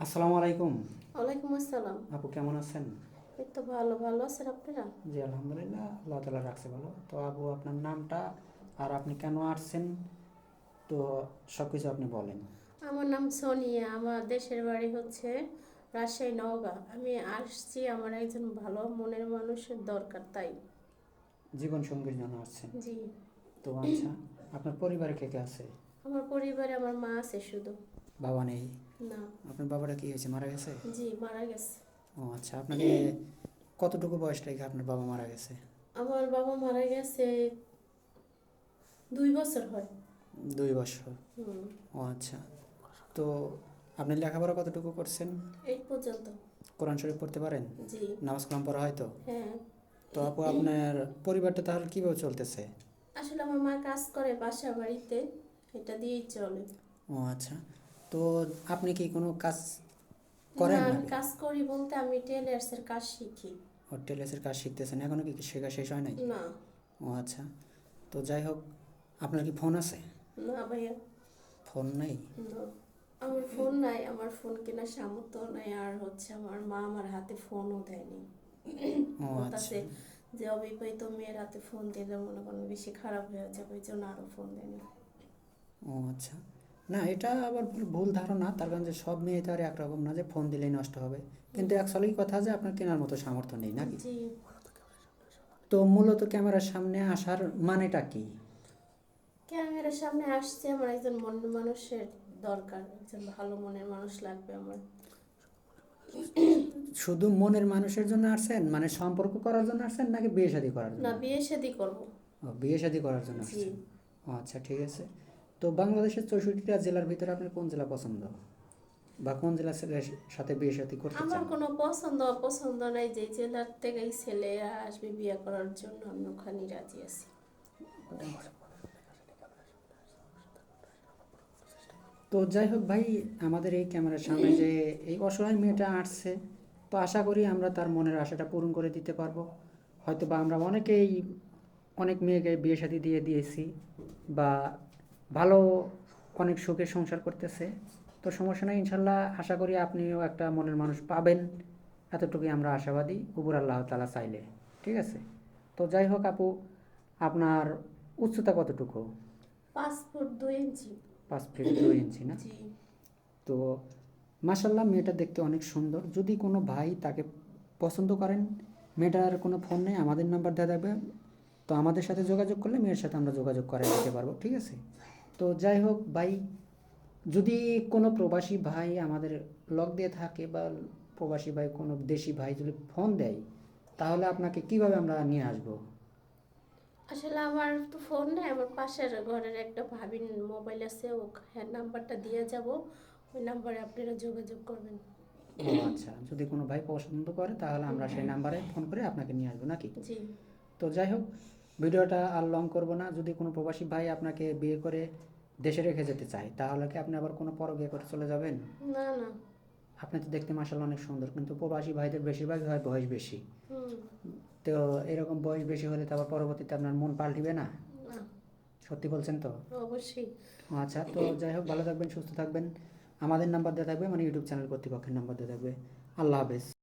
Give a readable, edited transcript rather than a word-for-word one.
আসসালামু আলাইকুম। ওয়ালাইকুম আসসালাম। আপু কেমন আছেন? এই তো ভালো ভালো আছেন আপনারা? জি আলহামদুলিল্লাহ, আল্লাহ তালা রাখছে ভালো। তো আপু আপনার নামটা আর আপনি কেন আসছেন, তো সব কিছু আপনি বলেন। আমার নাম সোনিয়া, আমার দেশের বাড়ি হচ্ছে রাজশাহী নওগাঁ। আমি আসছি, আমার একজন ভালো মনের মানুষের দরকার, তাই। জীবন সঙ্গীর জন্য আসছেন? জি। তো আচ্ছা, আপনার পরিবারে কে কে আছে? আমার পরিবারে আমার মা আছে শুধু। বাবা নেই? না। আপনার বাবাটা কি হয়েছে, মারা গেছে? জি, মারা গেছে। ও আচ্ছা, আপনাকে কতটুকু বয়স থেকে আপনার বাবা মারা গেছে? আমার বাবা মারা গেছে 2 বছর হয়। 2 বছর? হুম। ও আচ্ছা। তো আপনি লেখাপড়া কতটুকু করছেন? এই পর্যন্ত। কোরআন শরীফ পড়তে পারেন? জি। নামাজ কালাম পড়া হয় তো? হ্যাঁ। তো আপু আপনার পরিবারটা তাহলে কীভাবে চলতেছে? আসলে আমার মা কাজ করে বাসা বাড়িতে, এটা দিয়েই চলে। ও আচ্ছা। তো আপনি কি কোনো কাজ না, করেন আমি নাকি? কাজ করি বলতে আমি টেলার্সের কাজ শিখি। হোটেলের কাজ শিখতেছেন এখনও, কি শেখা শেষ হয় নাই? না। ও আচ্ছা। তো যাই হোক, আপনার কি ফোন আছে? না ভাইয়া। ফোন নাই? না, আমার ফোন নাই, আমার ফোন কেনার সামর্থ্য নাই, আর হচ্ছে আমার মা আমার হাতে ফোনও দেয়নি। ও আচ্ছা। বলতাছে যে অবিবাহিত মেয়ের হাতে ফোন দিলে মনে করেন বেশি খারাপ হয়ে যাবে, ওই জন্য আরো ফোন দেয়নি। ও আচ্ছা। না, এটা আবার ভুল ধারণা, তার কারণ যে সব মেয়ে তো আর একরকম না যে ফোন দিলেই নষ্ট হবে। কিন্তু অ্যাকচুয়ালি কথা যে আপনার কেনার মতো সামর্থ্য নেই নাকি? জি। তো মূলত ক্যামেরার সামনে আসার মানেটা কি? ক্যামেরার সামনে আসছে, আমার একজন মনের মানুষের দরকার, একজন ভালো মনের মানুষ লাগবে আমার। শুধু মনের মানুষের জন্য আসছেন, মানে সম্পর্ক করার জন্য আসছেন নাকি বিয়ে শাদী করার না, জন্য? বিয়ে শাদী করবো। ও, বিয়ে শাদী করার জন্য জি। আসছেন। ও আচ্ছা, ঠিক আছে। তো বাংলাদেশের 64টা জেলার ভিতরে আপনার কোন জেলা পছন্দ, বা কোন জেলার ছেলের সাথে বিয়ে শাদী করতে আমার চান? কোনো পছন্দ অপছন্দ নাই, যে জেলার থেকেই ছেলেরা আসবে বিয়ে করার জন্য আমি ওখানেই রাজি আছি। তো যাই হোক ভাই, আমাদের এই ক্যামেরার সামনে যে এই অসহায় মেয়েটা আসছে, তো আশা করি আমরা তার মনের আশাটা পূরণ করে দিতে পারবো। হয়তো বা আমরা অনেক মেয়েকে বিয়ে শাদী দিয়ে দিয়েছি, বা ভালো অনেক সুখে সংসার করতেছে। তো সমস্যা নেই, ইনশাল্লাহ আশা করি আপনিও একটা মনের মানুষ পাবেন, এতটুকুই আমরা আশাবাদী, উপর আল্লাহ তাআলা চাইলে। ঠিক আছে। তো যাই হোক আপু, আপনার উচ্চতা কতটুকু? 5 ফুট 2 ইঞ্চি। 5 ফিট 2 ইঞ্চি না? জি। তো মাশাল্লাহ, মেয়েটা দেখতে অনেক সুন্দর। যদি কোনো ভাই তাকে পছন্দ করেন, মেয়েটার কোনো ফোন নেই, আমাদের নাম্বার দেওয়া থাকবে। তো আমাদের সাথে যোগাযোগ করলে মেয়ের সাথে আমরা যোগাযোগ করে দিতে পারবো, ঠিক আছে? তো যাই হোক ভাই, যদি কোনো প্রবাসী ভাই আমাদের লগ দিয়ে থাকে, বা প্রবাসী ভাই কোনো দেশি ভাই যদি ফোন দেয়, তাহলে আপনাকে কিভাবে আমরা নিয়ে আসবো? আসলে আমার তো ফোন নেই, আমার পাশের ঘরের একটা ভাবির মোবাইল আছে, ও হ্যাঁ নাম্বারটা দিয়ে যাব, ওই নাম্বারে আপনারা যোগাযোগ করবেন। ও আচ্ছা, যদি কোনো ভাই পছন্দ করে তাহলে আমরা সেই নাম্বারে ফোন করে আপনাকে নিয়ে আসবো নাকি? জি। তো যাই হোক, ভিডিওটা আর লং করবো না। যদি কোনো প্রবাসী ভাই আপনাকে বিয়ে করে দেশে রেখে যেতে চায়, তাহলে কি আপনি আবার কোনো বিয়ে করে চলে যাবেন? না না। আপনি তো দেখতে মাসাল্লাহ অনেক সুন্দর, কিন্তু প্রবাসী ভাইদের বেশিরভাগই হয় বয়স বেশি। হুম। তো এরকম বয়স বেশি হলে তো আবার পরবর্তীতে আপনার মন পাল্টিবে না? না। সত্যি বলছেন তো? অবশ্যই। আচ্ছা, তো যাই হোক, ভালো থাকবেন, সুস্থ থাকবেন। আমাদের নাম্বার দেওয়া থাকবে, মানে ইউটিউব চ্যানেল কর্তৃপক্ষের নাম্বার দেওয়া থাকবে। আল্লাহ হাফেজ।